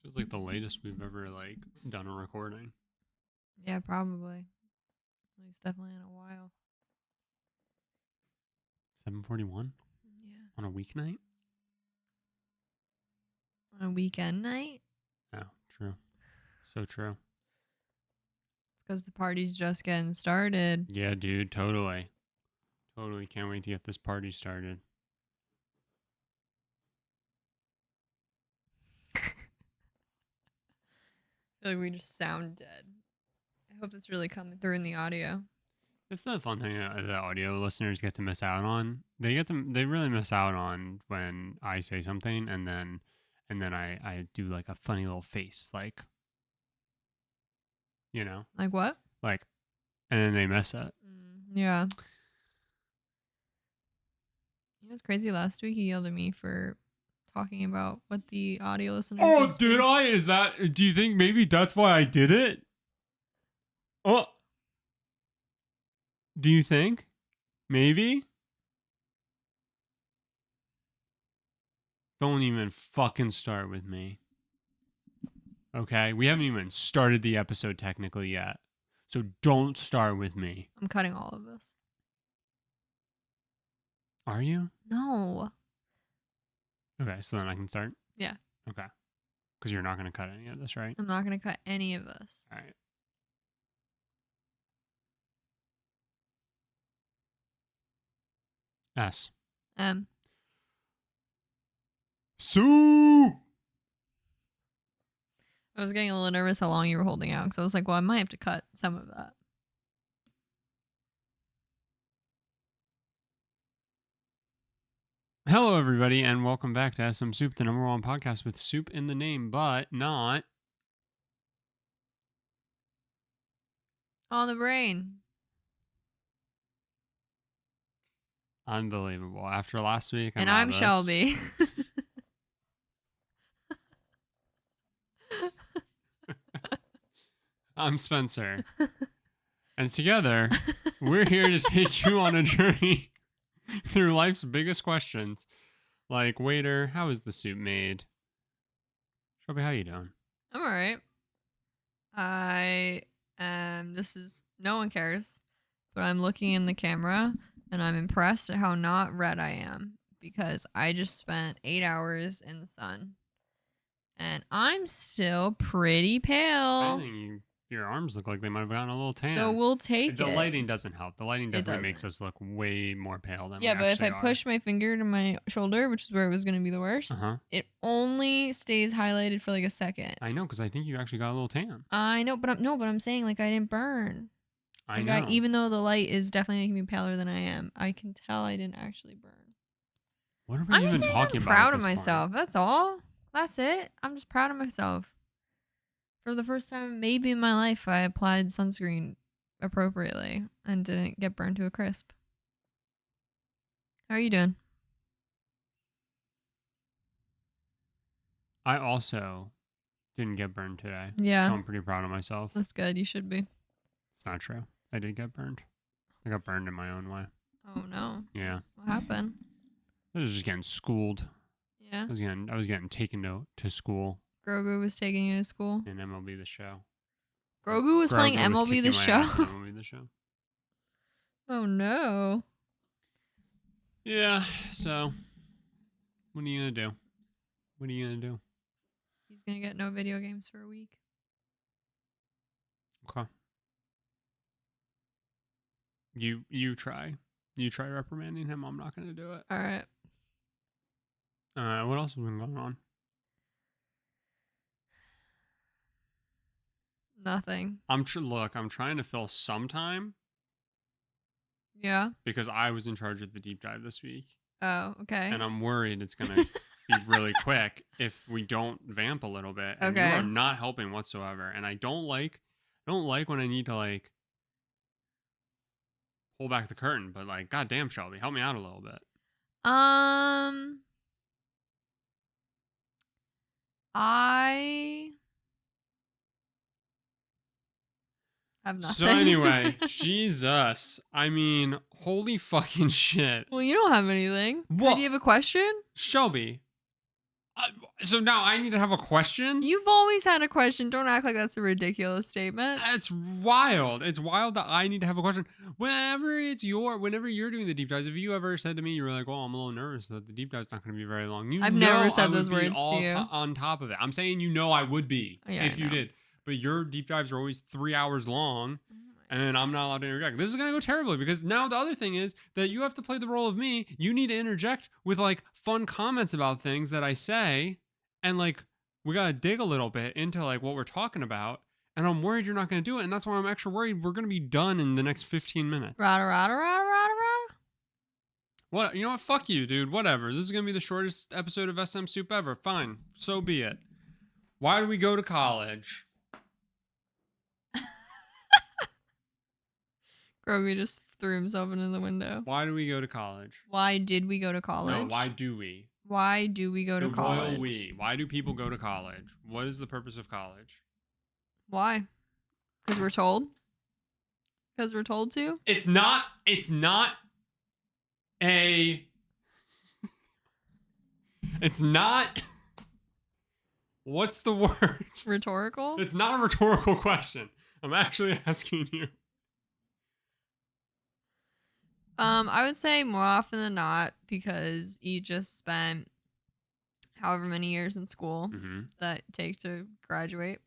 This is like the latest we've ever like done a recording. Yeah, probably. At least definitely in a while. 7:41 Yeah. on a weeknight. On a weekend night? Oh, true. So true. It's because the party's just getting started. Yeah, dude. Totally. Totally can't wait to get this party started. I feel like we just sound dead. I hope that's really coming through in the audio. It's the fun thing that the audio listeners get to miss out on. They really miss out on when I say something and then I do like a funny little face, like, you know, Like what? like, and then they miss it. Yeah. It was crazy. Last week he yelled at me for talking about what the audio listeners. Oh, did I? Is that? Do you think maybe that's why I did it? Oh, do you think? Maybe. Don't even fucking start with me. Okay, we haven't even started the episode technically yet, so don't start with me. I'm cutting all of this. Are you? No. Okay, so then I can start? Yeah. Okay. Because you're not going to cut any of this, right? I'm not going to cut any of this. All right. S. Soup! I was getting a little nervous how long you were holding out because I was like, well, I might have to cut some of that. Hello, everybody, and welcome back to SMSoup, the number one podcast with soup in the name, but not on the brain. Unbelievable. After last week, and I'm Shelby. I'm Spencer. And together, we're here to take you on a journey through life's biggest questions. Like, waiter, how is the soup made? Shelby, how you doing? I'm alright. No one cares, but I'm looking in the camera and I'm impressed at how not red I am because I just spent 8 hours in the sun and I'm still pretty pale. I think your arms look like they might have gotten a little tan. So we'll take it. The lighting doesn't help. The lighting definitely makes us look way more pale than we actually are. Yeah, but if I push my finger to my shoulder, which is where it was going to be the worst, it only stays highlighted for like a second. I know, because I think you actually got a little tan. I know, but I'm saying like I didn't burn. I know. Even though the light is definitely making me paler than I am, I can tell I didn't actually burn. What are we even talking about? I'm proud of myself. That's all. That's it. I'm just proud of myself. For the first time maybe in my life, I applied sunscreen appropriately and didn't get burned to a crisp. How are you doing? I also didn't get burned today. Yeah. So I'm pretty proud of myself. That's good. You should be. It's not true. I did get burned. I got burned in my own way. Oh, no. Yeah. What happened? I was just getting schooled. Yeah. I was getting taken to school. Grogu was taking you to school? In MLB The Show. Grogu was playing MLB The Show? MLB The Show. Oh, no. Yeah, so what are you going to do? What are you going to do? He's going to get no video games for a week. Okay. You try. You try reprimanding him. I'm not going to do it. All right. What else has been going on? Nothing. I'm trying to fill some time. Yeah. Because I was in charge of the deep dive this week. Oh, okay. And I'm worried it's going to be really quick if we don't vamp a little bit. And you are not helping whatsoever. And I don't like when I need to like pull back the curtain, but like, goddamn, Shelby, help me out a little bit. I have nothing. So anyway, Jesus. I mean, holy fucking shit. Well, you don't have anything. What? Do you have a question? Shelby, So now I need to have a question? You've always had a question. Don't act like that's a ridiculous statement. That's wild. It's wild that I need to have a question. Whenever you're doing the deep dives, if you ever said to me, you were like, well, I'm a little nervous that the deep dive's not going to be very long. I've never said I would those be words all to you. on top of it. I'm saying, I would be Yeah, if I you know. did. But your deep dives are always 3 hours long. Oh And I'm not allowed to interject. This is going to go terribly because now the other thing is that you have to play the role of me. You need to interject with like fun comments about things that I say. And like, we got to dig a little bit into like what we're talking about. And I'm worried you're not going to do it. And that's why I'm extra worried we're going to be done in the next 15 minutes. Rada, rada, rada, rada, rada. What? You know what? Fuck you, dude. Whatever. This is going to be the shortest episode of SMSoup ever. Fine. So be it. Why do we go to college? Grogu just threw himself into the window. Why do we go to college? Why did we go to college? No, why do we? Why do we go to The college? royal we. Why do people go to college? What is the purpose of college? Why? Because we're told? Because we're told to? It's not it's not what's the word? Rhetorical? It's not a rhetorical question. I'm actually asking you. I would say more often than not because you just spent however many years in school that it takes to graduate.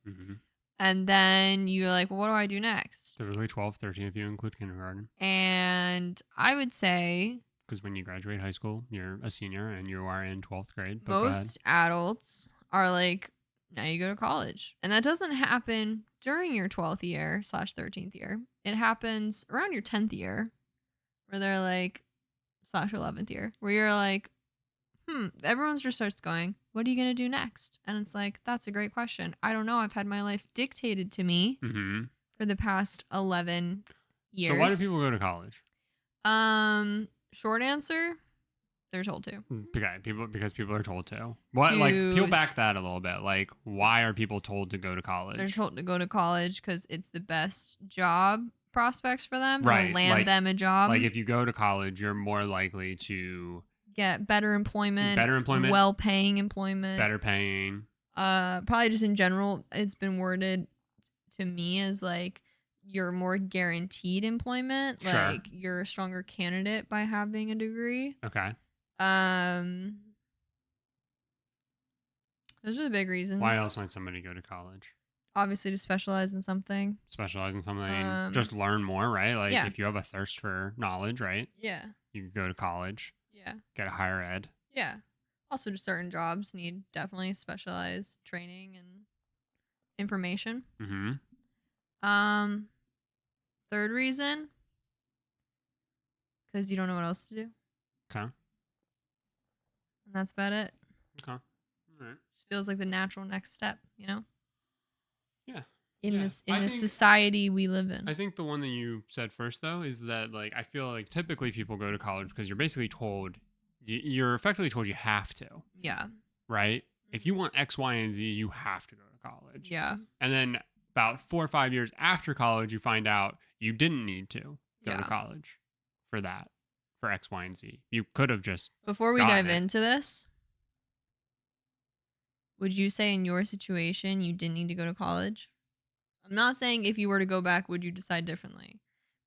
And then you're like, well, what do I do next? Typically 12, 13 if you include kindergarten. And I would say... Because when you graduate high school, you're a senior and you are in 12th grade. But most adults are like, now you go to college. And that doesn't happen during your 12th year / 13th year. It happens around your 10th year where they're like, / 11th year, where you're like, everyone just starts going, what are you going to do next? And it's like, that's a great question. I don't know. I've had my life dictated to me for the past 11 years. So why do people go to college? Short answer, they're told to. Okay, because people are told to. What? Like, peel back that a little bit. Like, why are people told to go to college? They're told to go to college because it's the best job prospects for them. Right. It'll land them a job. Like, if you go to college, you're more likely to get better employment, well-paying employment, better paying. Probably just in general, it's been worded to me as like you're more guaranteed employment. Sure. Like you're a stronger candidate by having a degree. Okay. Those are the big reasons. Why else might somebody go to college? Obviously to specialize in something. Specialize in something. Just learn more, right? Like if you have a thirst for knowledge, right? Yeah. You could go to college. Yeah. Get a higher ed. Yeah. Also, just certain jobs need definitely specialized training and information. Third reason, because you don't know what else to do. Okay. And that's about it. Okay. All right. Just feels like the natural next step, you know? Yeah. In this society we live in. I think the one that you said first, though, is that like I feel like typically people go to college because you're basically told, you're effectively told you have to. Yeah. Right? If you want X, Y, and Z, you have to go to college. Yeah. And then about 4 or 5 years after college, you find out you didn't need to go to college for that, for X, Y, and Z. You could have just. Before we dive into this, would you say in your situation you didn't need to go to college? I'm not saying if you were to go back, would you decide differently?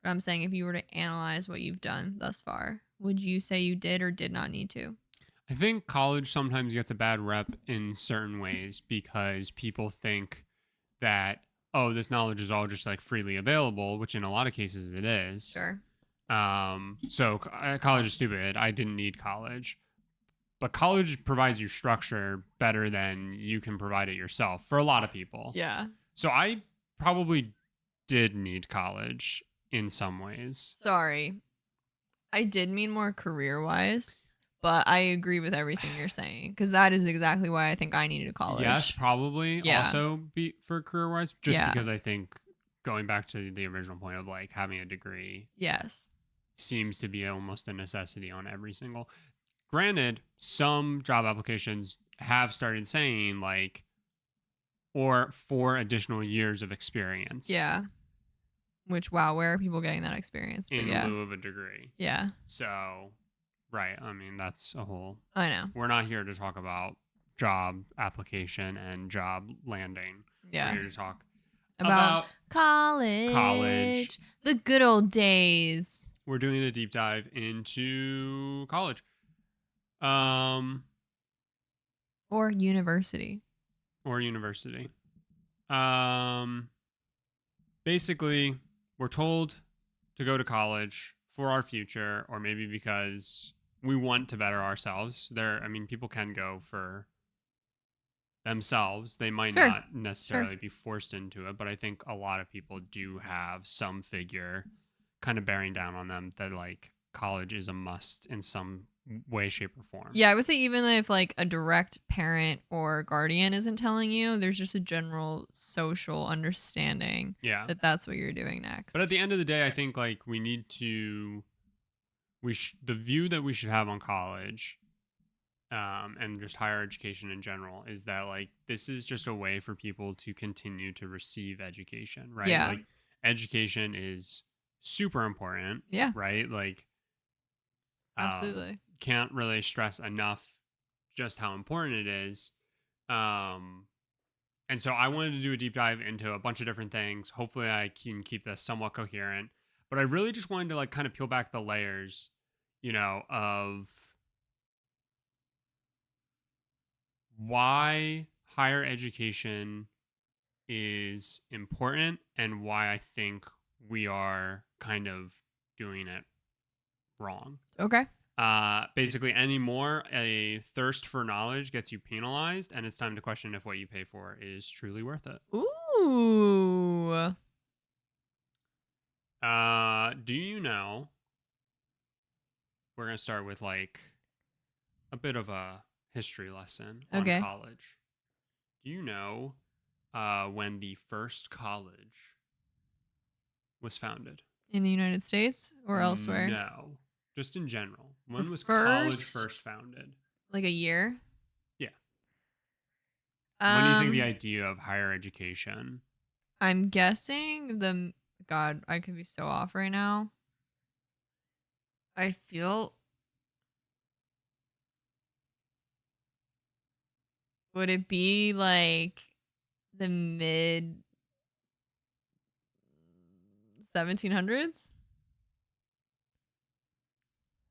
But I'm saying if you were to analyze what you've done thus far, would you say you did or did not need to? I think college sometimes gets a bad rep in certain ways because people think that, oh, this knowledge is all just like freely available, which in a lot of cases it is. Sure. So college is stupid. I didn't need college. But college provides you structure better than you can provide it yourself for a lot of people. Yeah. So I probably did need college in some ways. Sorry. I did mean more career-wise, but I agree with everything you're saying because that is exactly why I think I needed college. Yes, probably. Yeah. Also be for career-wise, just because I think going back to the original point of like having a degree. Yes. Seems to be almost a necessity on every single. Granted, some job applications have started saying like, or 4 additional years of experience. Yeah. Which, wow, where are people getting that experience? But in lieu of a degree. Yeah. So, right. I mean, that's a whole. I know. We're not here to talk about job application and job landing. Yeah. We're here to talk About about college. The good old days. We're doing a deep dive into college. Or university. University. Basically, we're told to go to college for our future, or maybe because we want to better ourselves. People can go for themselves. They might Sure. not necessarily be forced into it, but I think a lot of people do have some figure kind of bearing down on them that like college is a must in some way, shape, or form. Yeah, I would say even if like a direct parent or guardian isn't telling you, there's just a general social understanding that that's what you're doing next. But at the end of the day, I think like the view that we should have on college and just higher education in general is that like this is just a way for people to continue to receive education, right? Yeah. Like education is super important. Yeah. Right? Like absolutely. Can't really stress enough just how important it is. And so I wanted to do a deep dive into a bunch of different things. Hopefully I can keep this somewhat coherent. But I really just wanted to like kind of peel back the layers, of why higher education is important and why I think we are kind of doing it wrong. Okay. Basically, anymore, a thirst for knowledge gets you penalized, and it's time to question if what you pay for is truly worth it. Ooh. Do you know? We're gonna start with like a bit of a history lesson on college. Do you know when the first college was founded? In the United States or elsewhere? No, just in general. When was college first founded? Like a year? Yeah. When do you think the idea of higher education? I'm guessing God, I could be so off right now. I feel. Would it be like the mid 1700s?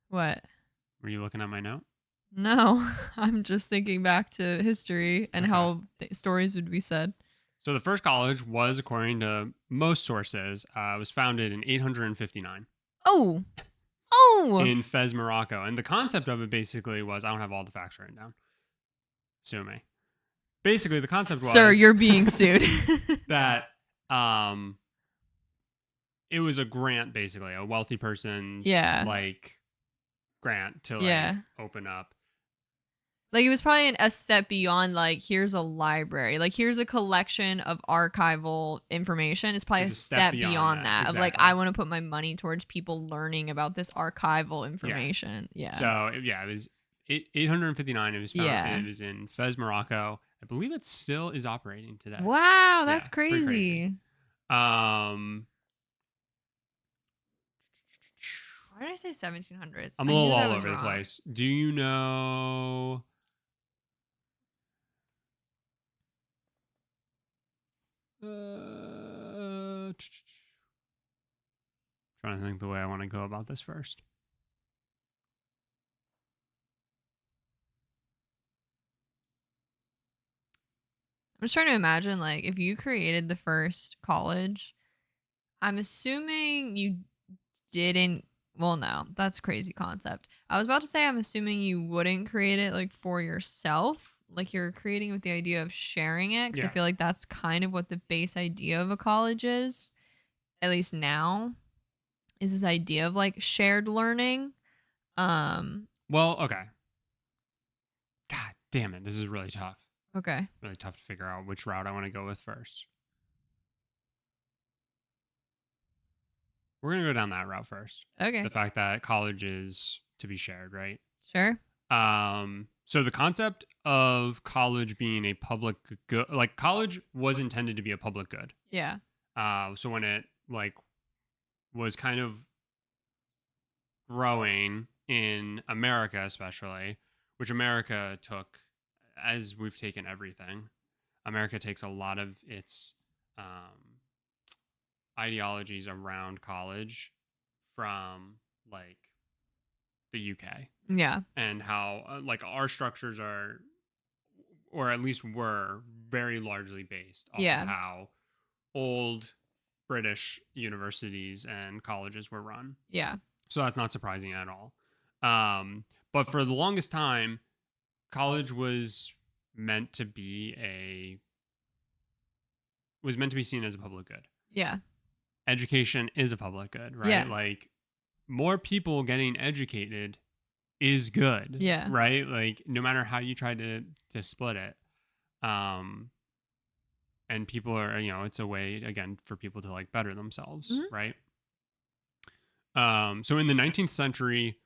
What? Were you looking at my note? No, I'm just thinking back to history and how stories would be said. So the first college was, according to most sources, was founded in 859. Oh! In Fez, Morocco. And the concept of it basically was, I don't have all the facts written down. Sue me. Basically, the concept was... Sir, you're being sued. that it was a grant, basically. A wealthy person's, like, grant to, like, open up. Like, it was probably a step beyond, like, here's a library. Like, here's a collection of archival information. It's probably a step beyond that. Exactly. Of, like, I want to put my money towards people learning about this archival information. Yeah. So, it was 859. It was founded. It was in Fez, Morocco. I believe it still is operating today. Wow, that's crazy. Why did I say 1700s? I'm a little all over the place. Do you know... trying to think the way I want to go about this first. I'm just trying to imagine, like, if you created the first college, I'm assuming you didn't. Well, no, that's a crazy concept. I was about to say, I'm assuming you wouldn't create it like for yourself. Like you're creating with the idea of sharing it. Because I feel like that's kind of what the base idea of a college is. At least now. Is this idea of like shared learning. Well, okay. God damn it. This is really tough. Okay. Really tough to figure out which route I want to go with first. We're going to go down that route first. Okay. The fact that college is to be shared, right? Sure. So the concept of college being a public good, like college was intended to be a public good. Yeah. So when it like was kind of growing in America, especially, which America took as we've taken everything, America takes a lot of its ideologies around college from like the UK, Yeah. and how like our structures are, or at least were, very largely based off of Yeah. how old British universities and colleges were run. Yeah. So that's not surprising at all. But for the longest time, college meant to be was meant to be seen as a public good. Yeah. Education is a public good, right? Yeah. Like more people getting educated is good, Yeah. right? Like no matter how you try to split it. And people are, it's a way again for people to like better themselves, Mhm. right? So in the 19th century,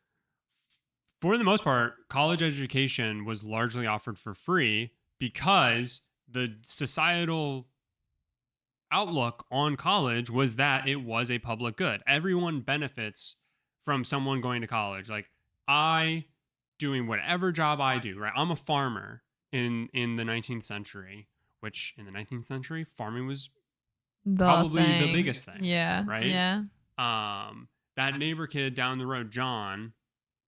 for the most part, college education was largely offered for free because the societal outlook on college was that it was a public good. Everyone benefits from someone going to college. Like I doing whatever job I do, right? I'm a farmer in the 19th century, which in the 19th century, farming was probably the thing. biggest thing. Yeah. Right? Yeah. That neighbor kid down the road, John,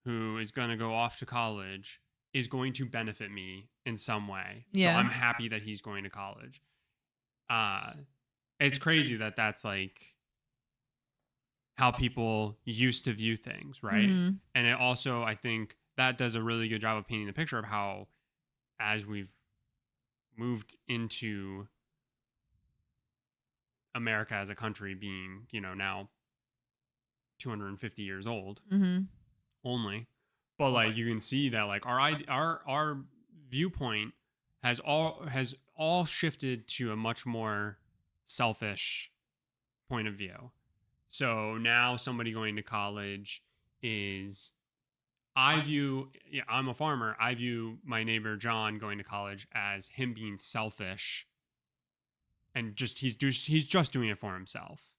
who is going to go off to college, is going to benefit me in some way. Yeah. So I'm happy that he's going to college. It's crazy that that's like how people used to view things, right? Mhm. And it also, I think that does a really good job of painting the picture of how, as we've moved into America as a country being, now 250 years old Mhm. only, but like you can see that like our viewpoint has all shifted to a much more selfish point of view. So now somebody going to college is, I'm a farmer. I view my neighbor John going to college as him being selfish, and he's just doing it for himself.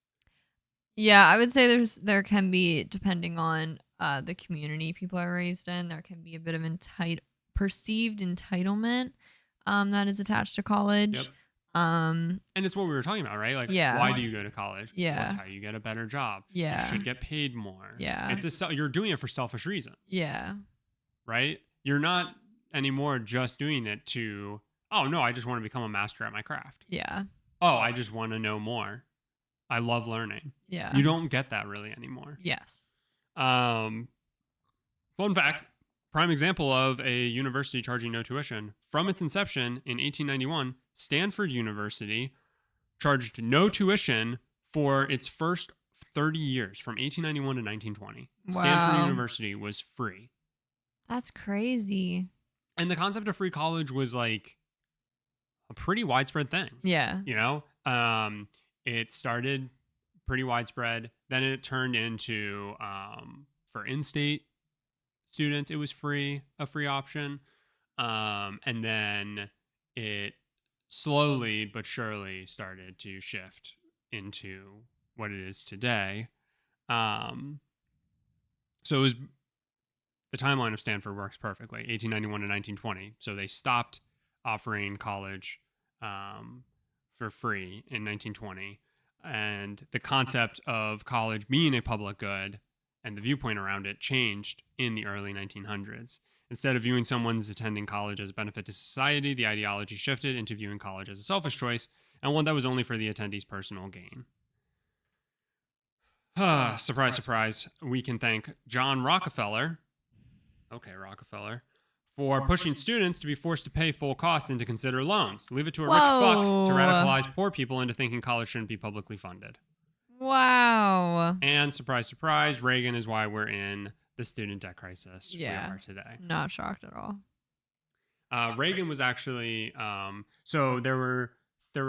Yeah, I would say there can be, depending on the community people are raised in, there can be a bit of perceived entitlement that is attached to college. Yep. Um And it's what we were talking about, right? Like, Yeah. why do you go to college? Yeah. Well, it's how you get a better job. Yeah. You should get paid more. Yeah. You're doing it for selfish reasons. Yeah. Right? You're not anymore just doing it to, oh no, I just want to become a master at my craft. Yeah. Oh, I just want to know more. I love learning. Yeah. You don't get that really anymore. Yes. Fun fact, prime example of a university charging no tuition. From its inception in 1891, Stanford University charged no tuition for its first 30 years, from 1891 to 1920. Stanford Wow. University was free. That's crazy. And the concept of free college was like a pretty widespread thing. Yeah. It started pretty widespread. Then it turned into, for in-state students, it was a free option. And then it slowly but surely started to shift into what it is today. So it was, the timeline of Stanford works perfectly, 1891 to 1920. So they stopped offering college for free in 1920. And the concept of college being a public good and the viewpoint around it changed in the early 1900s. Instead of viewing someone's attending college as a benefit to society, the ideology shifted into viewing college as a selfish choice and one that was only for the attendee's personal gain. Surprise, surprise. We can thank John Rockefeller, for pushing students to be forced to pay full cost and to consider loans. Leave it to a rich fuck to radicalize poor people into thinking college shouldn't be publicly funded. Wow. And surprise, surprise, Reagan is why we're in the student debt crisis we are today. Not shocked at all. Reagan was actually, so there were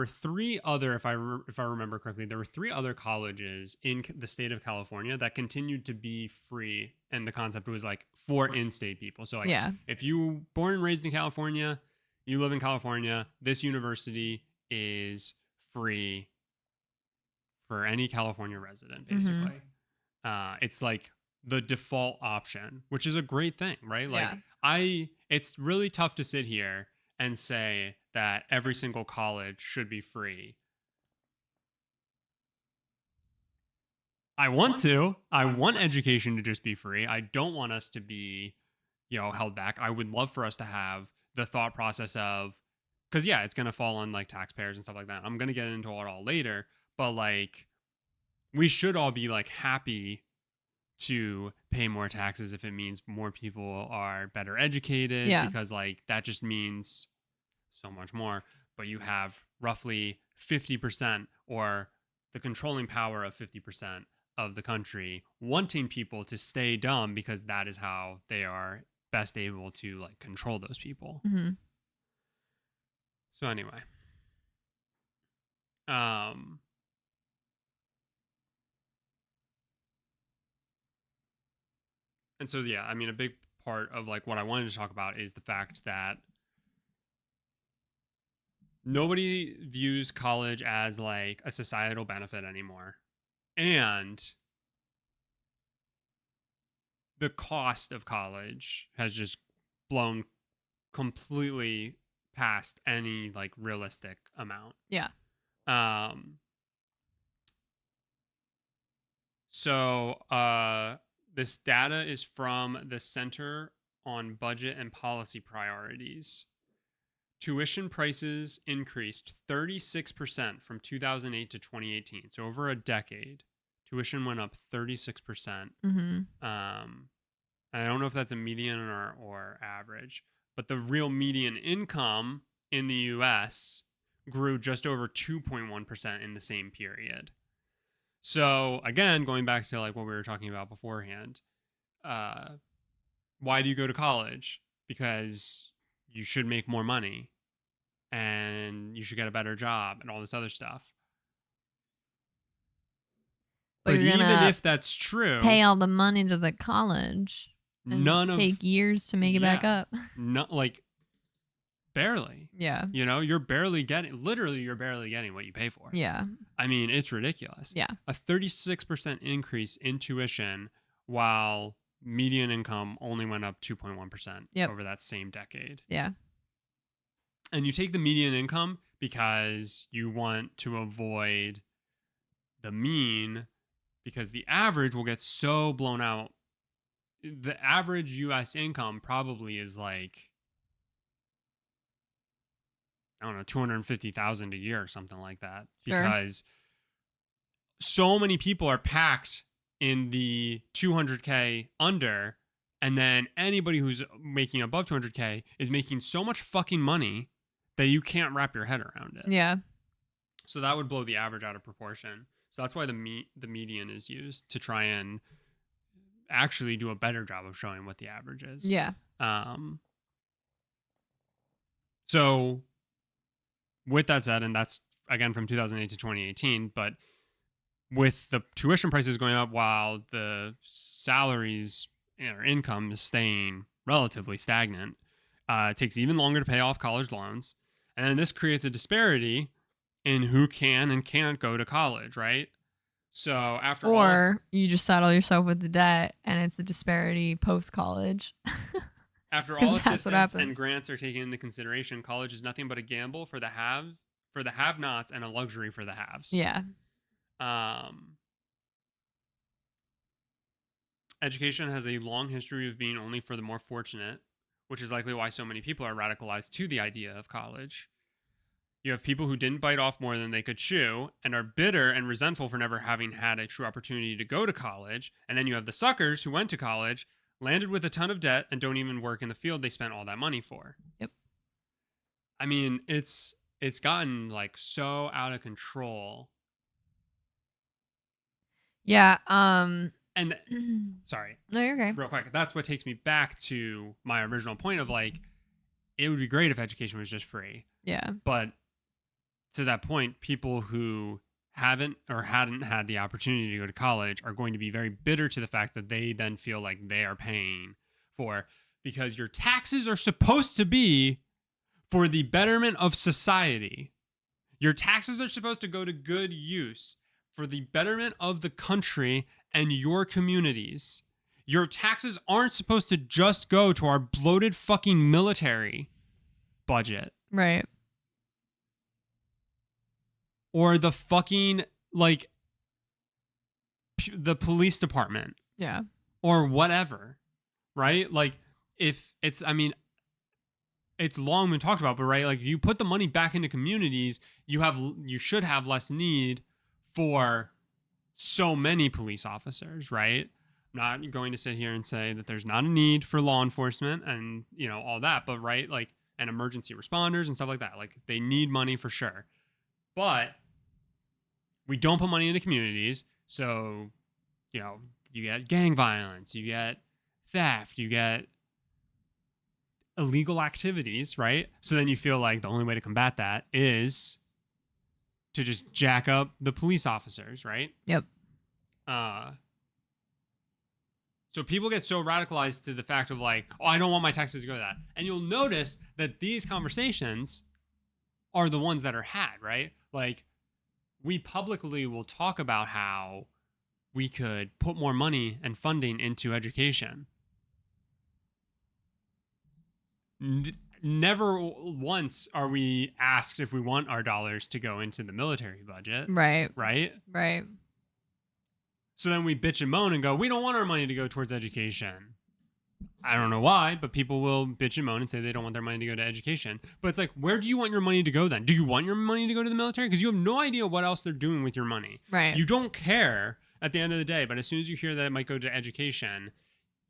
three other, if I remember correctly, there were three other colleges in the state of California that continued to be free, and the concept was like for in-state people. So like, if you born and raised in California, you live in California, this university is free for any California resident, basically. It's like the default option, which is a great thing, right? Like it's really tough to sit here and say that every single college should be free. I want education to just be free. I don't want us to be, held back. I would love for us to have the thought process of, because it's going to fall on like taxpayers and stuff like that. I'm going to get into it all later, but like we should all be like happy to pay more taxes if it means more people are better educated, because like that just means so much more. But you have roughly 50% or the controlling power of 50% of the country wanting people to stay dumb because that is how they are best able to like control those people. Mm-hmm. So anyway, and so I mean, a big part of like what I wanted to talk about is the fact that nobody views college as like a societal benefit anymore. And the cost of college has just blown completely past any like realistic amount. Yeah. So this data is from the Center on Budget and Policy Priorities. Tuition prices increased 36% from 2008 to 2018. So over a decade, tuition went up 36%. Mm-hmm. I don't know if that's a median or average, but the real median income in the U.S. grew just over 2.1% in the same period. So again, going back to like what we were talking about beforehand, why do you go to college? Because you should make more money and you should get a better job and all this other stuff. But even if that's true, pay all the money to the college and take years to make it back up. Not like barely. Yeah. You're barely getting what you pay for. Yeah. I mean, it's ridiculous. Yeah. A 36% increase in tuition while median income only went up 2.1% over that same decade. Yeah. And you take the median income because you want to avoid the mean, because the average will get so blown out. The average U.S. income probably is like, I don't know, $250,000 a year or something like that. Sure. Because so many people are packed in the 200K under, and then anybody who's making above 200K is making so much fucking money that you can't wrap your head around it. Yeah. So that would blow the average out of proportion. So that's why the median is used to try and actually do a better job of showing what the average is. Yeah. So with that said, and that's again from 2008 to 2018, but with the tuition prices going up while the salaries or income is staying relatively stagnant, it takes even longer to pay off college loans. And then this creates a disparity in who can and can't go to college, right? So after or you just saddle yourself with the debt and it's a disparity post-college. After all assistance and grants are taken into consideration, college is nothing but a gamble for the have-nots and a luxury for the haves. Yeah. Education has a long history of being only for the more fortunate, which is likely why so many people are radicalized to the idea of college. You have people who didn't bite off more than they could chew and are bitter and resentful for never having had a true opportunity to go to college. And then you have the suckers who went to college, landed with a ton of debt, and don't even work in the field they spent all that money for. Yep. I mean, it's gotten like so out of control. Yeah. And sorry. No, you're okay. Real quick. That's what takes me back to my original point of like, it would be great if education was just free. Yeah. But to that point, people who haven't or hadn't had the opportunity to go to college are going to be very bitter to the fact that they then feel like they are paying for, because your taxes are supposed to be for the betterment of society. Your taxes are supposed to go to good use for the betterment of the country and your communities. Your taxes aren't supposed to just go to our bloated fucking military. budget. Right. Or the fucking, like, the police department. Yeah. Or whatever, right? Like, if it's, I mean, it's long been talked about, but right, like, you put the money back into communities, you should have less need for so many police officers, right? I'm not going to sit here and say that there's not a need for law enforcement and, you know, all that, but right, like, and emergency responders and stuff like that. Like, they need money for sure. But we don't put money into communities, so, you know, you get gang violence, you get theft, you get illegal activities, right? So then you feel like the only way to combat that is to just jack up the police officers, right? Yep. So people get so radicalized to the fact of like, oh, I don't want my taxes to go to that. And you'll notice that these conversations are the ones that are had, right? Like, we publicly will talk about how we could put more money and funding into education. Never once are we asked if we want our dollars to go into the military budget. Right. Right? Right. So then we bitch and moan and go, we don't want our money to go towards education. I don't know why, but people will bitch and moan and say they don't want their money to go to education. But it's like, where do you want your money to go then? Do you want your money to go to the military? Because you have no idea what else they're doing with your money. Right. You don't care at the end of the day, but as soon as you hear that it might go to education,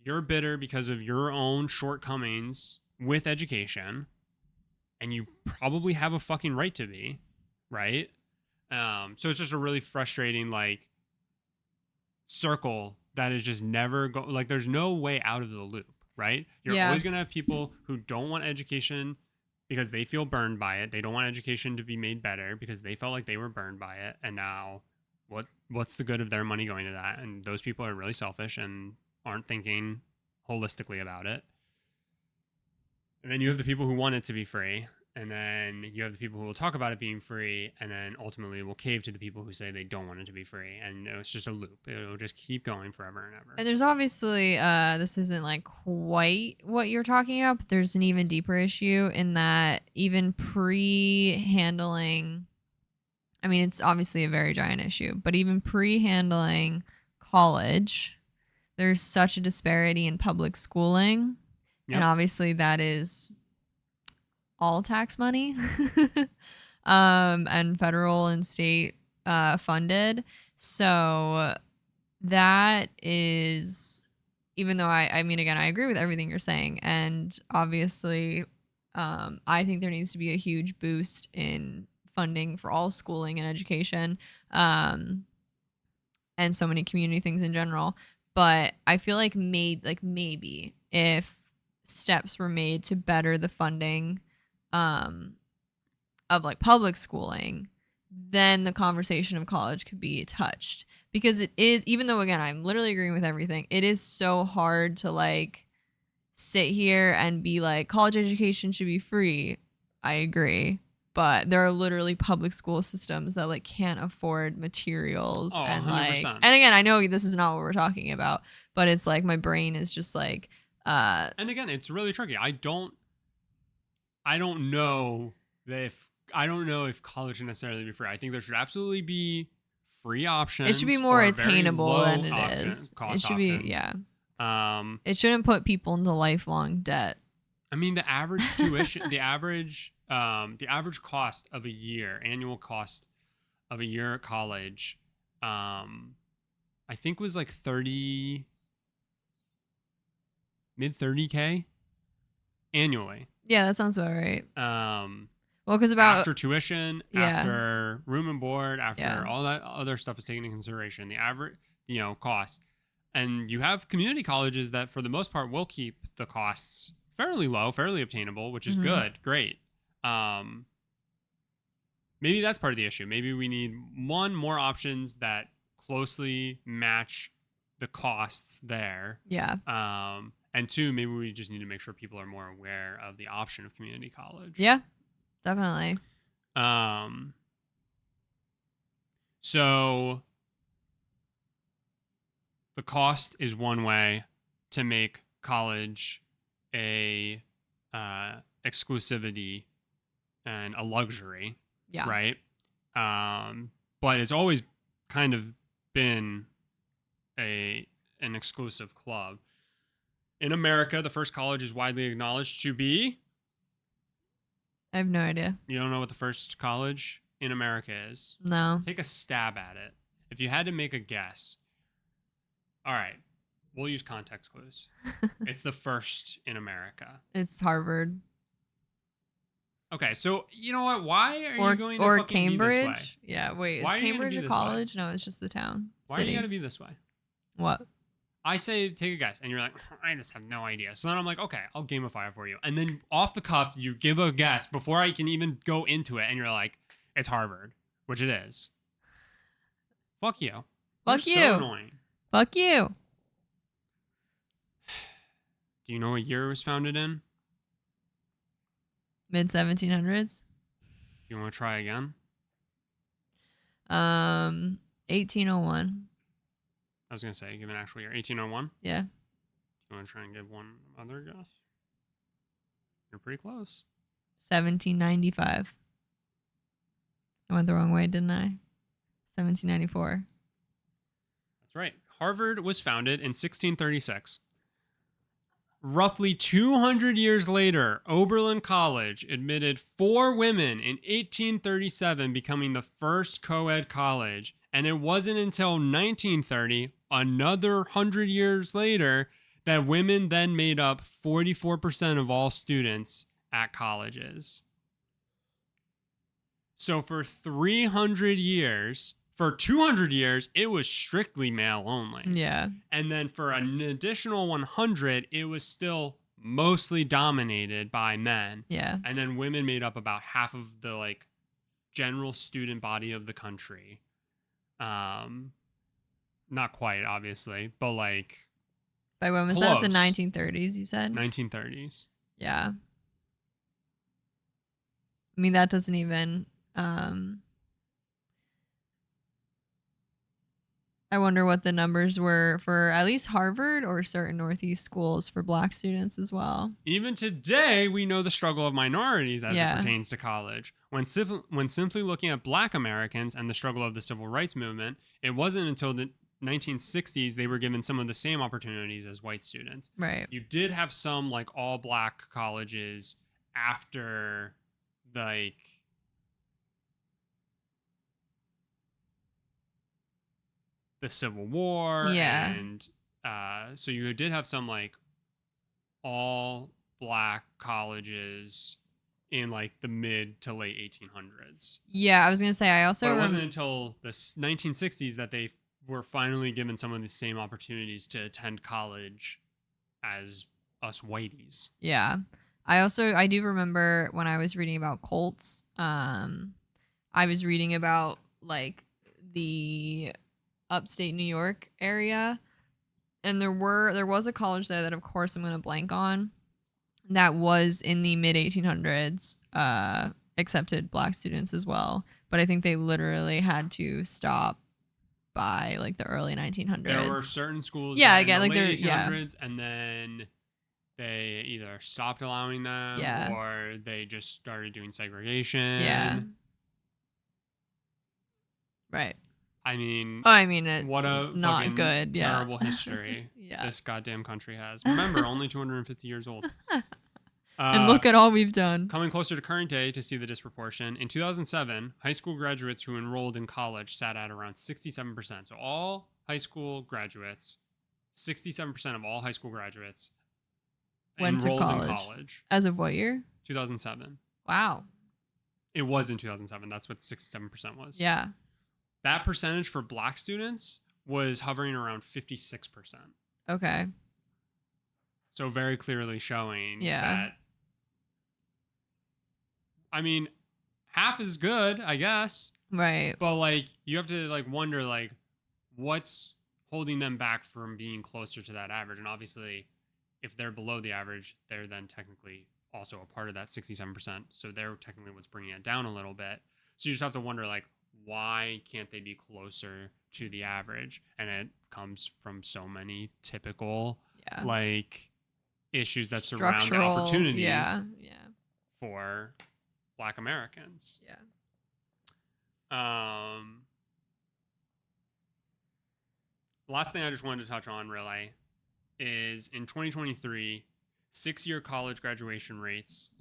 you're bitter because of your own shortcomings with education, and you probably have a fucking right to be, right? So it's just a really frustrating, like, circle that is just never like, there's no way out of the loop, right? You're always gonna have people who don't want education because they feel burned by it. They don't want education to be made better because they felt like they were burned by it, and now what's the good of their money going to that? And those people are really selfish and aren't thinking holistically about it. And then you have the people who want it to be free. And then you have the people who will talk about it being free and then ultimately will cave to the people who say they don't want it to be free. And it's just a loop. It'll just keep going forever and ever. And there's obviously, this isn't like quite what you're talking about, but there's an even deeper issue in that even pre-handling, I mean, it's obviously a very giant issue, but even pre-handling college, there's such a disparity in public schooling. Yep. And obviously that is all tax money and federal and state funded. So that is, even though I mean, again, I agree with everything you're saying. And obviously, I think there needs to be a huge boost in funding for all schooling and education and so many community things in general. But I feel like maybe if steps were made to better the funding of like public schooling, then the conversation of college could be touched. Because it is, even though, again, I'm literally agreeing with everything, it is so hard to like sit here and be like, college education should be free. I agree. But there are literally public school systems that like can't afford materials and 100%. like, and again, I know this is not what we're talking about, but it's like my brain is just like, and again, it's really tricky. I don't know if college should necessarily be free. I think there should absolutely be free options. It should be more attainable than it is. It should be, yeah. It shouldn't put people into lifelong debt. I mean, the average tuition, the average cost of a year, annual cost of a year at college, I think was like mid 30K annually. Yeah, that sounds about right. Well, because after tuition, after room and board, after all that other stuff is taken into consideration, the average, cost. And you have community colleges that, for the most part, will keep the costs fairly low, fairly obtainable, which is good, great. Maybe that's part of the issue. Maybe we need more options that closely match the costs there. Yeah. And two, maybe we just need to make sure people are more aware of the option of community college. Yeah, definitely. So the cost is one way to make college a exclusivity and a luxury, Yeah. right? But it's always kind of been an exclusive club. In America, the first college is widely acknowledged to be. I have no idea. You don't know what the first college in America is? No. Take a stab at it. If you had to make a guess. All right. We'll use context clues. It's the first in America. It's Harvard. Okay, so you know what? Why are you going to or fucking Cambridge? be this way? Yeah, wait, Why is are you gonna Cambridge be a this college? No, it's just the town. Why City. do you gotta be this way? What? I say take a guess, and you're like, I just have no idea. So then I'm like, okay, I'll gamify it for you. And then off the cuff, you give a guess before I can even go into it, and you're like, it's Harvard, which it is. Fuck you. Fuck You're you. so annoying. Fuck you. Do you know what year it was founded in? Mid 1700s. You want to try again? 1801. I was gonna say, give an actual year. 1801. Yeah. You want to try and give one other guess? You're pretty close. 1795. I went the wrong way, didn't I? 1794. That's right. Harvard was founded in 1636. Roughly 200 years later, Oberlin College admitted 4 women in 1837, becoming the first co-ed college. And it wasn't until 1930, another 100 years later, that women then made up 44% of all students at colleges. So for 300 years, for 200 years, it was strictly male only. Yeah. And then for an additional 100, it was still mostly dominated by men. Yeah. And then women made up about half of the like general student body of the country. Not quite, obviously, but like By when was that? The close. 1930s, you said? 1930s. Yeah. I mean, that doesn't even. I wonder what the numbers were for at least Harvard or certain Northeast schools for Black students as well. Even today, we know the struggle of minorities as Yeah. it pertains to college. When simply looking at Black Americans and the struggle of the civil rights movement, it wasn't until the 1960s they were given some of the same opportunities as white students. Right. You did have some like all Black colleges after like the Civil War. Yeah. And so you did have some like all Black colleges in like the mid to late 1800s. Yeah, I was gonna say I also. But it wasn't until the 1960s that they were finally given some of the same opportunities to attend college as us whiteys. Yeah. I do remember when I was reading about cults, I was reading about like the upstate New York area, and there was a college there that of course I'm going to blank on, that was in the mid 1800s, accepted Black students as well, but I think they literally had to stop by like the early 1900s. There were certain schools Yeah, that again, in like the there- late yeah. 1800s, and then they either stopped allowing them Yeah. or they just started doing segregation. Yeah. Right. I mean, Oh, I mean, it's what a not fucking good. Yeah. terrible history Yeah. this goddamn country has. Remember, only 250 years old. And look at all we've done. Coming closer to current day to see the disproportion, in 2007, high school graduates who enrolled in college sat at around 67%. So all high school graduates, 67% of all high school graduates Went to enrolled in college. college. As of what year? 2007. Wow. It was in 2007. That's what 67% was. Yeah. That percentage for Black students was hovering around 56%. Okay. So very clearly showing Yeah. that, I mean, half is good, I guess. Right. But like you have to like wonder like what's holding them back from being closer to that average. And obviously if they're below the average, they're then technically also a part of that 67%. So they're technically what's bringing it down a little bit. So you just have to wonder like why can't they be closer to the average? And it comes from so many typical Yeah. like issues that surround Structural. opportunities. Yeah. Yeah. for Black Americans. Yeah. Last thing I just wanted to touch on really is in 2023, 6-year college graduation rates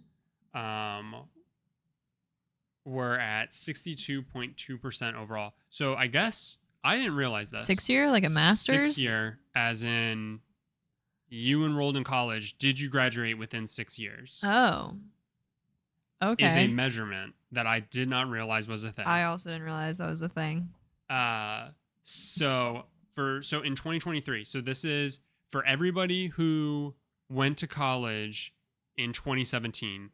were at 62.2% overall. So I guess I didn't realize this. 6-year, like a master's? 6-year, as in you enrolled in college. Did you graduate within 6 years? Oh. Okay. Is a measurement that I did not realize was a thing. I also didn't realize that was a thing. So in 2023, so this is for everybody who went to college in 2017,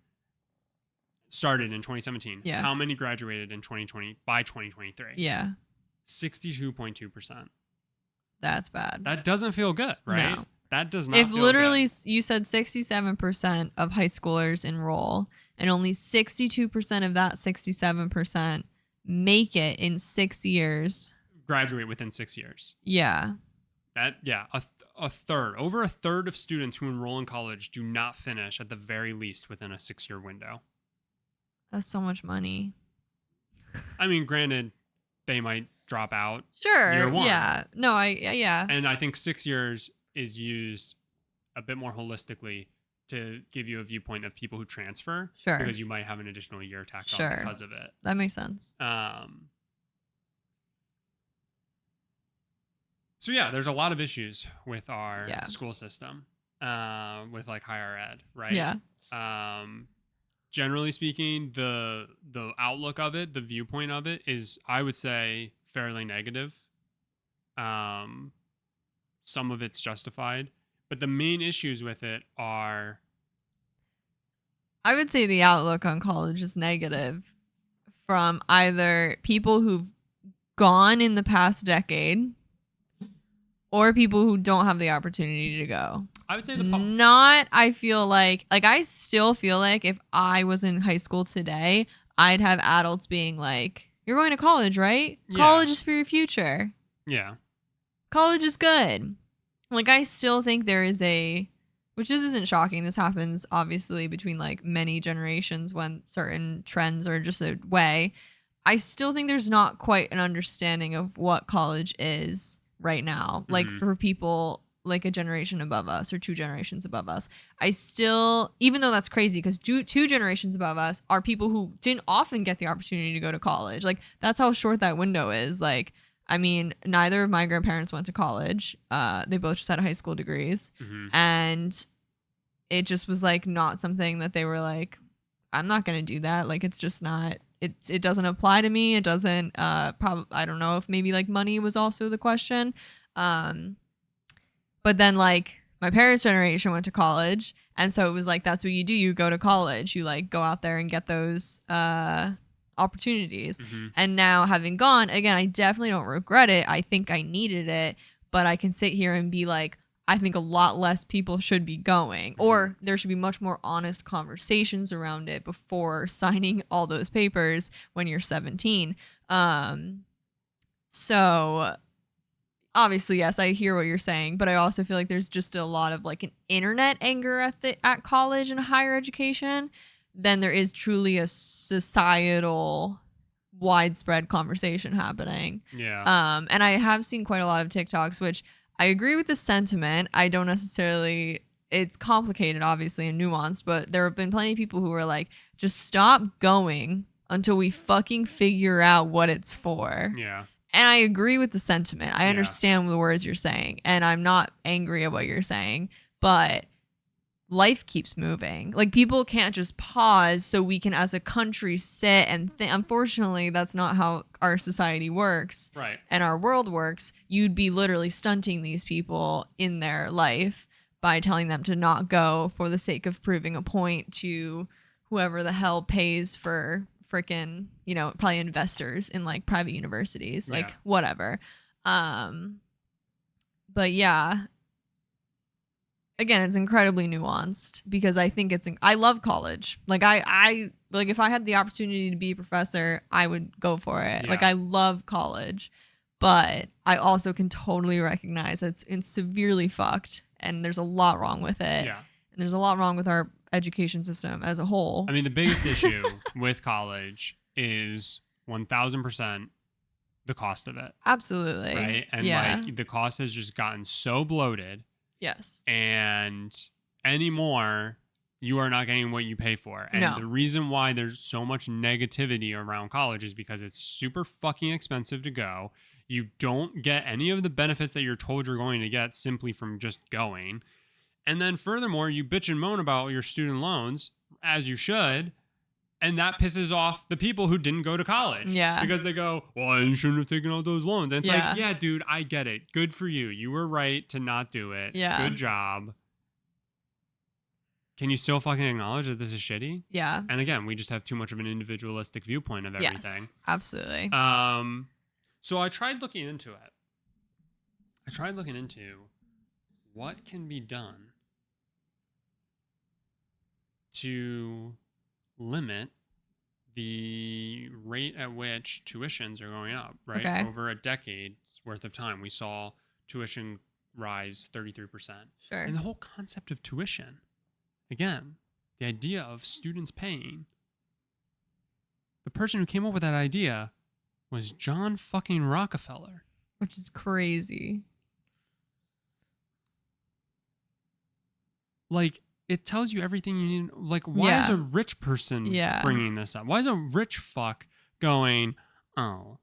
started in 2017. Yeah. How many graduated in 2020 by 2023? Yeah. 62.2%. That's bad. That doesn't feel good, right? No. That does not If feel literally good. you said 67% of high schoolers enroll and only 62% of that 67% make it in 6 years. Graduate within 6 years. Yeah. A third, over a third of students who enroll in college do not finish at the very least within a 6-year window. That's so much money. I mean, granted, they might drop out. Sure. Year one. Yeah. No, yeah. And I think 6 years is used a bit more holistically to give you a viewpoint of people who transfer. Sure. Because you might have an additional year tacked Sure. on because of it. That makes sense. So yeah, there's a lot of issues with our Yeah. school system, with like higher ed, right? Yeah. Generally speaking, the outlook of it, the viewpoint of it is, I would say, fairly negative. Some of it's justified, but the main issues with it are, I would say the outlook on college is negative from either people who've gone in the past decade or people who don't have the opportunity to go. I would say I feel like I still feel like if I was in high school today, I'd have adults being like, you're going to college, right? Yeah. College is for your future. Yeah. College is good. Like, I still think there is which this isn't shocking. This happens obviously between like many generations when certain trends are just a way. I still think there's not quite an understanding of what college is right now. Like for people like a generation above us or 2 generations above us. I still, even though that's crazy because 2 generations above us are people who didn't often get the opportunity to go to college. Like, that's how short that window is. Like, I mean, neither of my grandparents went to college. They both just had high school degrees. And it just was like not something that they were like, I'm not going to do that. Like, it's just not, it doesn't apply to me. It doesn't, I don't know if maybe like money was also the question. But then like my parents' generation went to college. And so it was like, that's what you do. You go to college, you like go out there and get those, opportunities. And now having gone, again, I definitely don't regret it. I think I needed it, but I can sit here and be like, I think a lot less people should be going, or there should be much more honest conversations around it before signing all those papers when you're 17. So obviously, yes, I hear what you're saying, but I also feel like there's just a lot of like an internet anger at college and higher education than there is truly a societal widespread conversation happening. Yeah. And I have seen quite a lot of TikToks, which I agree with the sentiment. I don't necessarily, it's complicated, obviously, and nuanced, but there have been plenty of people who are like, just stop going until we fucking figure out what it's for. Yeah. And I agree with the sentiment. I understand the words you're saying, and I'm not angry at what you're saying, but life keeps moving. Like, people can't just pause so we can, as a country, sit and think. Unfortunately, that's not how our society works. Right. And our world works. You'd be literally stunting these people in their life by telling them to not go for the sake of proving a point to whoever the hell pays for freaking, probably investors in like private universities, like whatever. But yeah, again, it's incredibly nuanced because I think I love college. Like I like, if I had the opportunity to be a professor, I would go for it. Yeah. Like, I love college, but I also can totally recognize that it's severely fucked and there's a lot wrong with it. Yeah. And there's a lot wrong with our education system as a whole. I mean, the biggest issue with college is 1000% the cost of it, Absolutely. right? And yeah. like the cost has just gotten so bloated, Yes. and anymore you are not getting what you pay for. And No. the reason why there's so much negativity around college is because it's super fucking expensive to go. You don't get any of the benefits that you're told you're going to get simply from just going. And then furthermore, you bitch and moan about your student loans, as you should, and that pisses off the people who didn't go to college. Yeah. Because they go, well, I shouldn't have taken out those loans. And it's Yeah. like, yeah, dude, I get it. Good for you. You were right to not do it. Yeah. Good job. Can you still fucking acknowledge that this is shitty? Yeah. And again, we just have too much of an individualistic viewpoint of everything. Yes. Absolutely. So I tried looking into it. I tried looking into what can be done to limit the rate at which tuitions are going up, right? Okay. Over a decade's worth of time, we saw tuition rise 33%. Sure. And the whole concept of tuition, again, the idea of students paying, the person who came up with that idea was John fucking Rockefeller. Which is crazy. Like, it tells you everything you need. Like, why is Yeah. a rich person Yeah. bringing this up? Why is a rich fuck going, oh,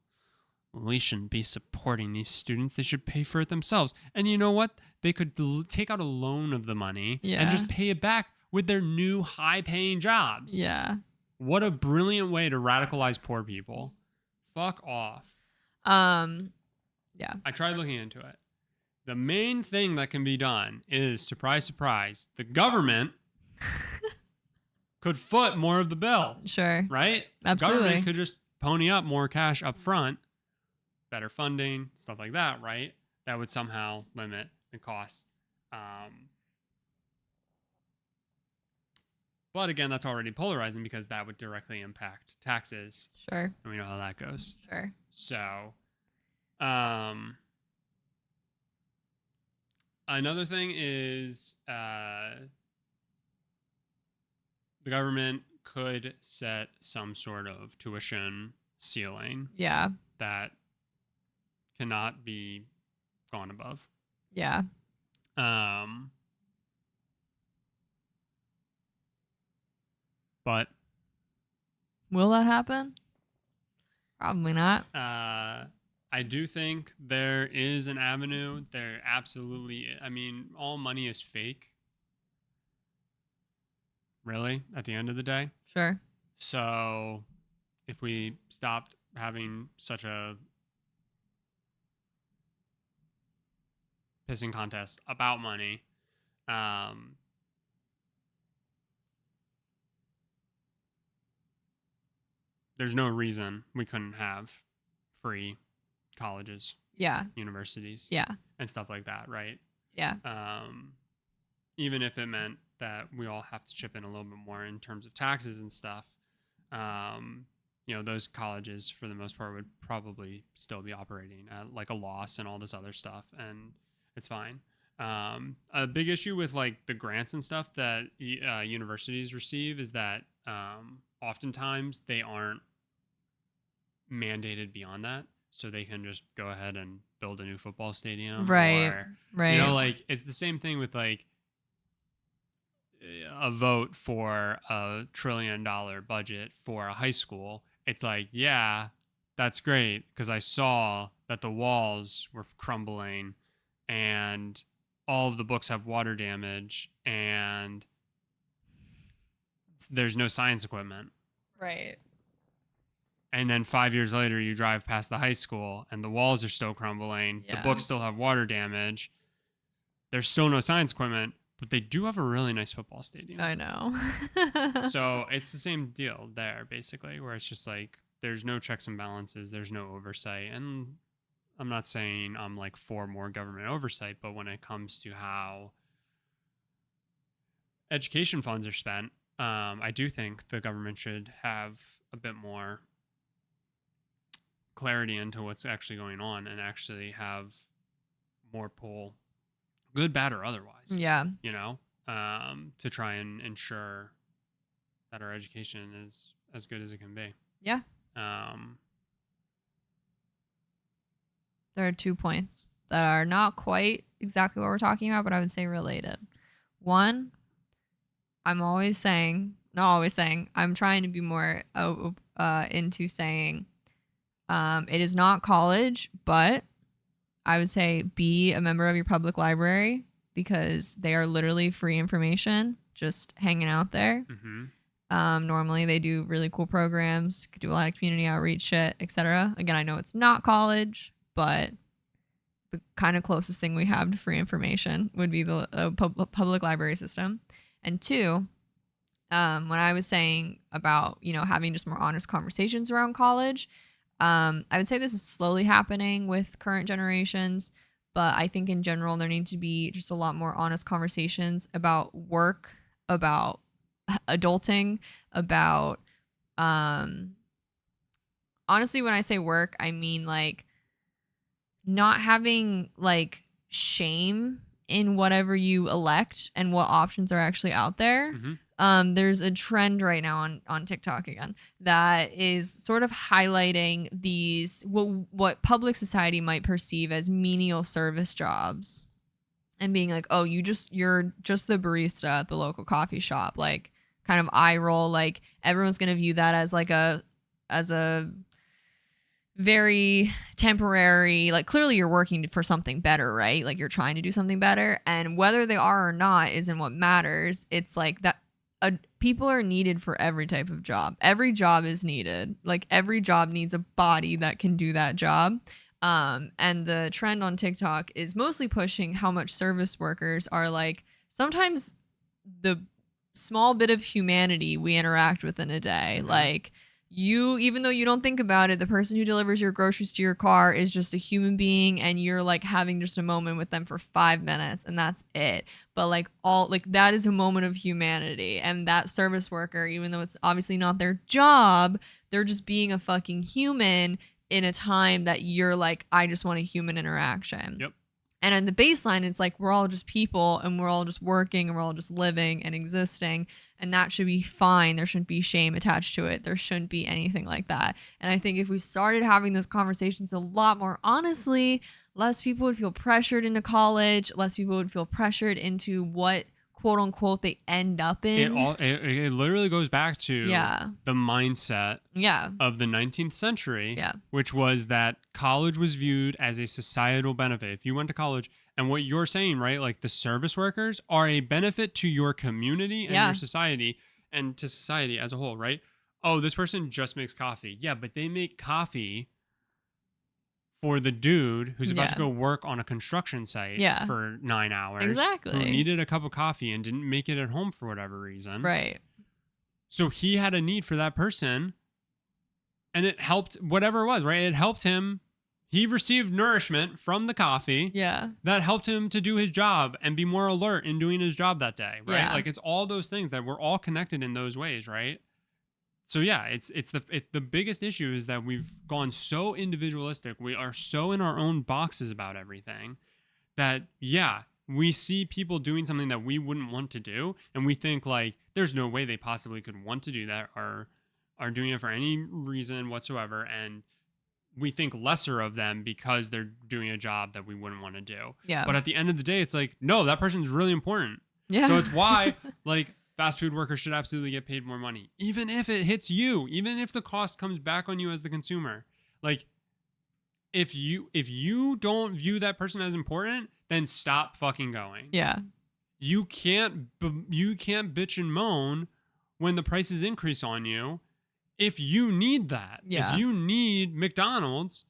we shouldn't be supporting these students. They should pay for it themselves. And you know what? They could take out a loan of the money Yeah. and just pay it back with their new high-paying jobs. Yeah. What a brilliant way to radicalize poor people. Fuck off. Yeah. I tried looking into it. The main thing that can be done is, surprise, surprise, the government could foot more of the bill, Sure. right? Absolutely. Government could just pony up more cash up front, better funding, stuff like that, right? That would somehow limit the costs. But again, that's already polarizing because that would directly impact taxes, Sure. and we know how that goes. Sure. So, another thing is the government could set some sort of tuition ceiling Yeah. that cannot be gone above. Yeah. But Will that happen? Probably not. I do think there is an avenue. There absolutely, I mean, all money is fake. Really, at the end of the day. Sure. So if we stopped having such a pissing contest about money, there's no reason we couldn't have free colleges, Yeah. universities, Yeah. and stuff like that, right? Yeah. Even if it meant that we all have to chip in a little bit more in terms of taxes and stuff, those colleges for the most part would probably still be operating at like a loss and all this other stuff, and it's fine. A big issue with like the grants and stuff that universities receive is that oftentimes they aren't mandated beyond that, so they can just go ahead and build a new football stadium, Right. or Right. like it's the same thing with like a vote for a $1 trillion budget for a high school. It's like, yeah, that's great because I saw that the walls were crumbling and all of the books have water damage and there's no science equipment. Right. And then 5 years later, you drive past the high school and the walls are still crumbling. Yeah. The books still have water damage. There's still no science equipment, but they do have a really nice football stadium. I know. So it's the same deal there, basically, where it's just like there's no checks and balances. There's no oversight. And I'm not saying I'm like for more government oversight, but when it comes to how education funds are spent, I do think the government should have a bit more clarity into what's actually going on and actually have more pull, good, bad, or otherwise. Yeah. You know, to try and ensure that our education is as good as it can be. Yeah. There are 2 points that are not quite exactly what we're talking about, but I would say related. One, I'm trying to be more into saying it is not college, but I would say be a member of your public library because they are literally free information just hanging out there. Normally they do really cool programs, do a lot of community outreach shit, etc. Again, I know it's not college, but the kind of closest thing we have to free information would be the public library system. And 2, when I was saying about, having just more honest conversations around college, I would say this is slowly happening with current generations, but I think in general there need to be just a lot more honest conversations about work, about adulting, about honestly, when I say work, I mean like not having like shame in whatever you elect and what options are actually out there. There's a trend right now on TikTok again that is sort of highlighting these what public society might perceive as menial service jobs and being like, oh, you're just the barista at the local coffee shop, like kind of eye roll, like everyone's gonna view that as like a very temporary, like clearly you're working for something better, right? Like you're trying to do something better, and whether they are or not isn't what matters. It's like that people are needed for every type of job. Every job is needed. Like every job needs a body that can do that job. And the trend on TikTok is mostly pushing how much service workers are like sometimes the small bit of humanity we interact with in a day. Like even though you don't think about it, the person who delivers your groceries to your car is just a human being, and you're like having just a moment with them for 5 minutes and that's it. But like that is a moment of humanity, and that service worker, even though it's obviously not their job, they're just being a fucking human in a time that you're like, I just want a human interaction. Yep. And at the baseline, it's like we're all just people and we're all just working and we're all just living and existing. And that should be fine. There shouldn't be shame attached to it. There shouldn't be anything like that. And I think if we started having those conversations a lot more honestly, less people would feel pressured into college. Less people would feel pressured into what quote unquote they end up in. It literally goes back to the mindset of the 19th century, which was that college was viewed as a societal benefit. If you went to college, and what you're saying, right, like the service workers are a benefit to your community and your society and to society as a whole, right? Oh, this person just makes coffee. Yeah, but they make coffee for the dude who's about to go work on a construction site for 9 hours. Exactly. Who needed a cup of coffee and didn't make it at home for whatever reason. Right. So he had a need for that person, and it helped whatever it was, right? It helped him. He received nourishment from the coffee. Yeah. That helped him to do his job and be more alert in doing his job that day, right? Yeah. Like it's all those things that we're all connected in those ways, right? So yeah, it's the biggest issue is that we've gone so individualistic. We are so in our own boxes about everything that we see people doing something that we wouldn't want to do, and we think like there's no way they possibly could want to do that or are doing it for any reason whatsoever, and we think lesser of them because they're doing a job that we wouldn't want to do. Yeah. But at the end of the day, it's like, no, that person's really important. Yeah. So it's why like fast food workers should absolutely get paid more money, even if it hits you, even if the cost comes back on you as the consumer. Like if you don't view that person as important, then stop fucking going. Yeah. You can't bitch and moan when the prices increase on you. If you need that, if you need McDonald's,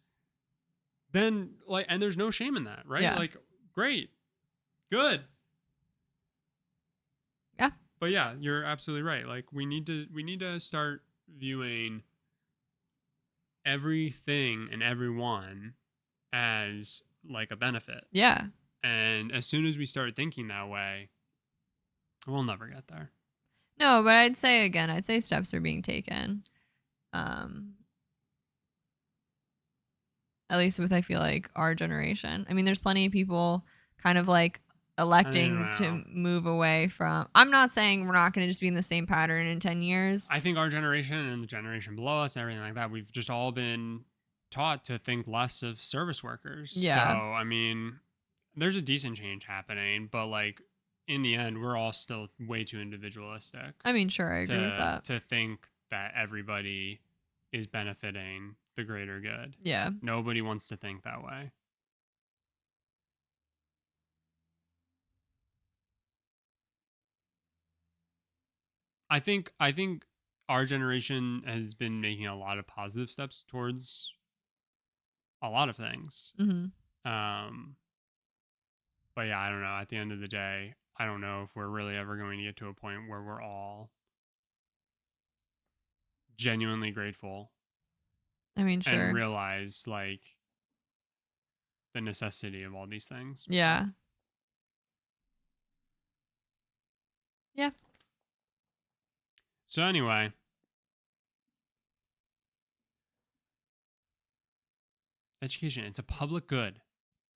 then like, and there's no shame in that, right? Yeah. Like, great, good. Yeah. But yeah, you're absolutely right. Like, we need to start viewing everything and everyone as like a benefit. Yeah. And as soon as we start thinking that way, we'll never get there. No, but I'd say steps are being taken. At least with, I feel like, our generation. I mean, there's plenty of people kind of like electing to know. move away from. I'm not saying we're not going to just be in the same pattern in 10 years. I think our generation and the generation below us and everything like that, we've just all been taught to think less of service workers. Yeah. So, I mean, there's a decent change happening, but like in the end, we're all still way too individualistic I mean, sure, I agree with that. to think that everybody is benefiting the greater good. Yeah. Nobody wants to think that way. I think our generation has been making a lot of positive steps towards a lot of things. Mm-hmm. But yeah, I don't know. At the end of the day, I don't know if we're really ever going to get to a point where we're all genuinely grateful I mean, sure. and realize like the necessity of all these things. Yeah. Yeah. So anyway, education, it's a public good.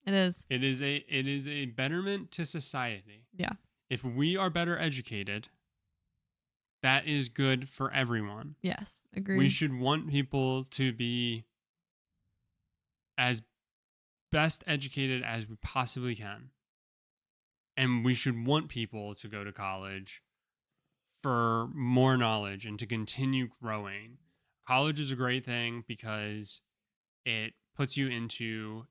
It is. It is a betterment to society. Yeah. If we are better educated, that is good for everyone. Yes. Agreed. We should want people to be as best educated as we possibly can. And we should want people to go to college for more knowledge and to continue growing. College is a great thing because it puts you into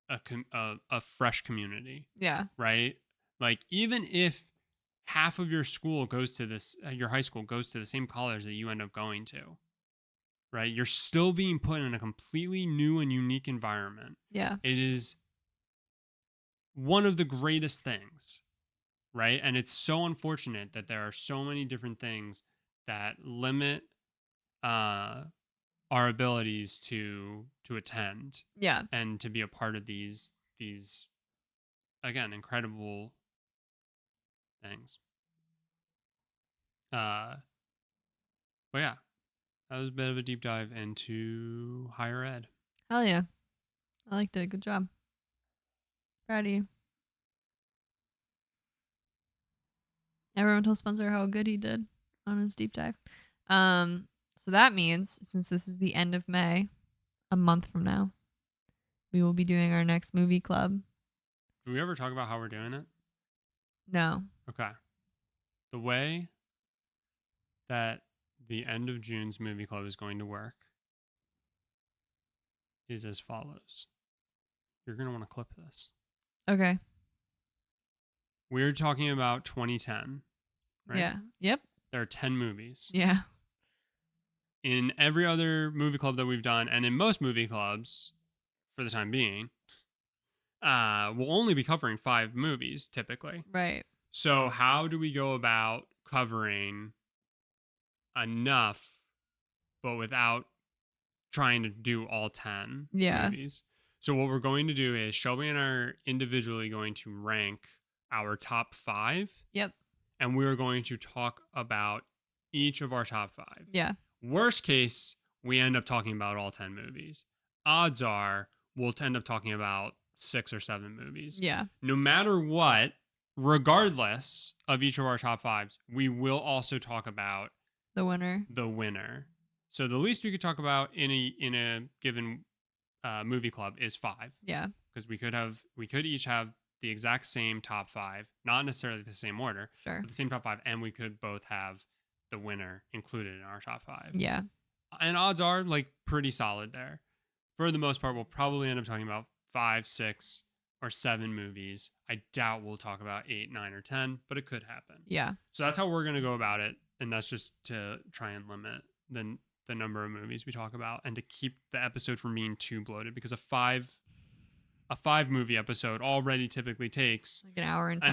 a fresh community, Yeah. right? Like even if half of your school goes to this, your high school goes to the same college that you end up going to, right? You're still being put in a completely new and unique environment. Yeah. It is one of the greatest things, right? And it's so unfortunate that there are so many different things that limit our abilities to attend Yeah. and to be a part of these again incredible things. But yeah, that was a bit of a deep dive into higher ed. Hell yeah. I liked it. Good job. Proud of you. Everyone told Spencer how good he did on his deep dive. So that means, since this is the end of May, a month from now, we will be doing our next movie club. Do we ever talk about how we're doing it? No. Okay. The way that the end of June's movie club is going to work is as follows. You're going to want to clip this. Okay. We're talking about 2010, right? Yeah. Yep. There are 10 movies. Yeah. In every other movie club that we've done, and in most movie clubs, for the time being, we'll only be covering 5 movies, typically. Right. So how do we go about covering enough, but without trying to do all 10 movies? So what we're going to do is Shelby and I are individually going to rank our top 5. Yep. And we're going to talk about each of our top 5. Yeah. Worst case, we end up talking about all 10 movies. Odds are we'll end up talking about 6 or 7 movies. Yeah. No matter what, regardless of each of our top 5s, we will also talk about the winner. So the least we could talk about in a given movie club is 5. Yeah. Because we could each have the exact same top 5, not necessarily the same order, sure, but the same top 5, and we could both have the winner included in our top 5. Yeah. And odds are like pretty solid there. For the most part, we'll probably end up talking about 5, 6, or 7 movies. I doubt we'll talk about 8, 9, or 10, but it could happen. Yeah. So that's how we're going to go about it. And that's just to try and limit the number of movies we talk about and to keep the episode from being too bloated, because a 5 movie episode already typically takes like an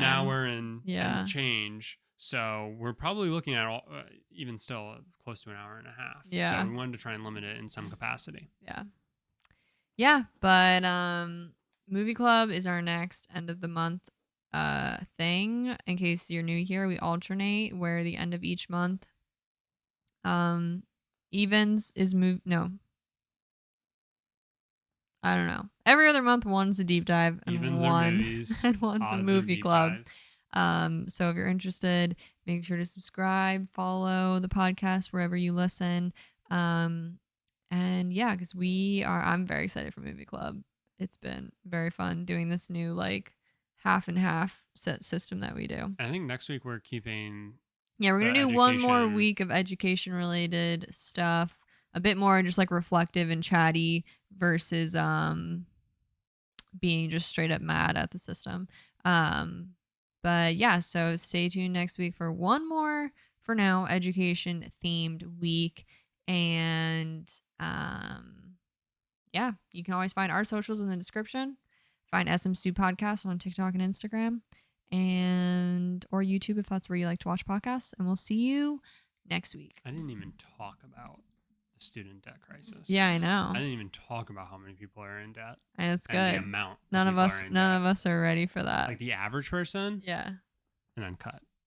hour and and change. So we're probably looking at even still close to an hour and a half. Yeah. So we wanted to try and limit it in some capacity. Yeah. Yeah. But movie club is our next end of the month thing. In case you're new here, we alternate where the end of each month evens is I don't know. Every other month, one's a deep dive and Evens are one movies. and one's a Odds are movie deep club. dives. So if you're interested, make sure to subscribe, follow the podcast wherever you listen. And yeah, because I'm very excited for movie club. It's been very fun doing this new like half and half set system that we do. I think next week we're keeping. Yeah, we're gonna the do one more education- week of education related stuff, a bit more just like reflective and chatty versus being just straight up mad at the system. But yeah, so stay tuned next week for one more, for now, education themed week. And yeah, you can always find our socials in the description. Find SMSoup podcast on TikTok and Instagram, and or YouTube if that's where you like to watch podcasts. And we'll see you next week. I didn't even talk about the student debt crisis. Yeah, I know. I didn't even talk about how many people are in debt. And it's good. And the amount. None of us are ready for that. Like the average person. Yeah. And then cut.